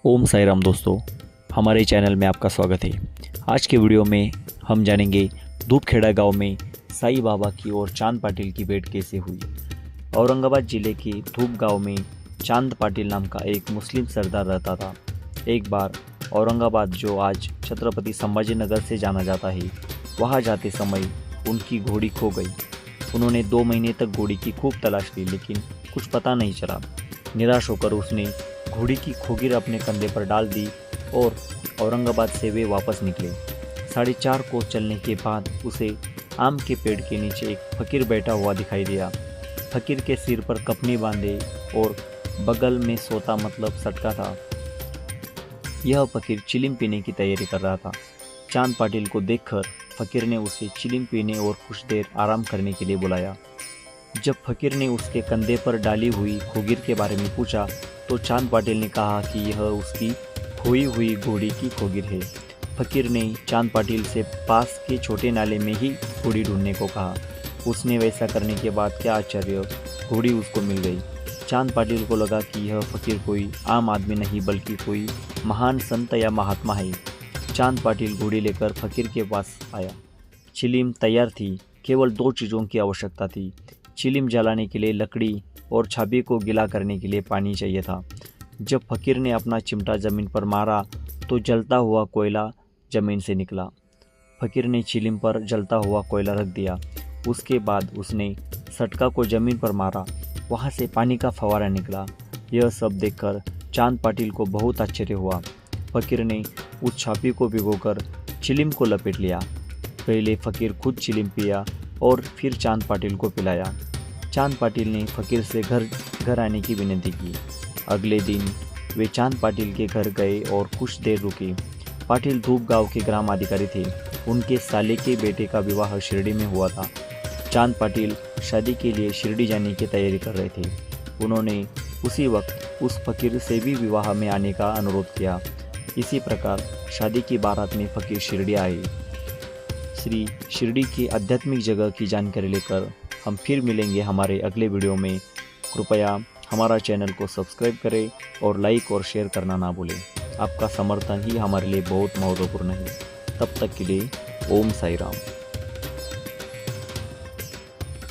ओम साई राम दोस्तों, हमारे चैनल में आपका स्वागत है। आज के वीडियो में हम जानेंगे धूपखेड़ा गांव में साईं बाबा की और चांद पाटिल की भेंट कैसे हुई। औरंगाबाद जिले के धूप गांव में चांद पाटिल नाम का एक मुस्लिम सरदार रहता था। एक बार औरंगाबाद, जो आज छत्रपति संभाजीनगर से जाना जाता है, वहां जाते समय उनकी घोड़ी खो गई। उन्होंने 2 महीने तक घोड़ी की खूब तलाश की, लेकिन कुछ पता नहीं चला। निराश होकर उसने घोड़ी की खोगिर अपने कंधे पर डाल दी और औरंगाबाद से वे वापस निकले। 4.5 कोस चलने के बाद उसे आम के पेड़ के नीचे एक फकीर बैठा हुआ दिखाई दिया। फकीर के सिर पर कपनी बांधे और बगल में सोता मतलब सटका था। यह फकीर चिलिम पीने की तैयारी कर रहा था। चांद पाटिल को देखकर फकीर ने उसे चिलिम पीने और कुछ देर आराम करने के लिए बुलाया। जब फकीर ने उसके कंधे पर डाली हुई खोगिर के बारे में पूछा तो चांद पाटिल ने कहा कि यह उसकी खोई हुई घोड़ी की खोगिर है। फकीर ने चांद पाटिल से पास के छोटे नाले में ही घोड़ी ढूंढने को कहा। उसने वैसा करने के बाद क्या आश्चर्य, घोड़ी उसको मिल गई। चांद पाटिल को लगा कि यह फकीर कोई आम आदमी नहीं बल्कि कोई महान संत या महात्मा है। चांद पाटिल घोड़ी लेकर फकीर के पास आया। चिलिम तैयार थी, केवल 2 चीज़ों की आवश्यकता थी। चिलिम जलाने के लिए लकड़ी और छाबी को गीला करने के लिए पानी चाहिए था। जब फकीर ने अपना चिमटा ज़मीन पर मारा तो जलता हुआ कोयला ज़मीन से निकला। फकीर ने चिलिम पर जलता हुआ कोयला रख दिया। उसके बाद उसने सटका को ज़मीन पर मारा, वहाँ से पानी का फव्वारा निकला। यह सब देखकर चांद पाटिल को बहुत आश्चर्य हुआ। फकीर ने उस छापी को भिगोकर चिलिम को लपेट लिया। पहले फकीर खुद चिलिम पिया और फिर चांद पाटिल को पिलाया। चांद पाटिल ने फकीर से घर आने की विनती की। अगले दिन वे चांद पाटिल के घर गए और कुछ देर रुके। पाटिल धूप गांव के ग्राम अधिकारी थे। उनके साले के बेटे का विवाह शिरडी में हुआ था। चांद पाटिल शादी के लिए शिरडी जाने की तैयारी कर रहे थे। उन्होंने उसी वक्त उस फकीर से भी विवाह में आने का अनुरोध किया। इसी प्रकार शादी की बारात में फकीर शिरडी आए। श्री शिरडी की आध्यात्मिक जगह की जानकारी लेकर हम फिर मिलेंगे हमारे अगले वीडियो में। कृपया हमारा चैनल को सब्सक्राइब करें और लाइक और शेयर करना ना भूलें। आपका समर्थन ही हमारे लिए बहुत महत्वपूर्ण है। तब तक के लिए ओम साई राम।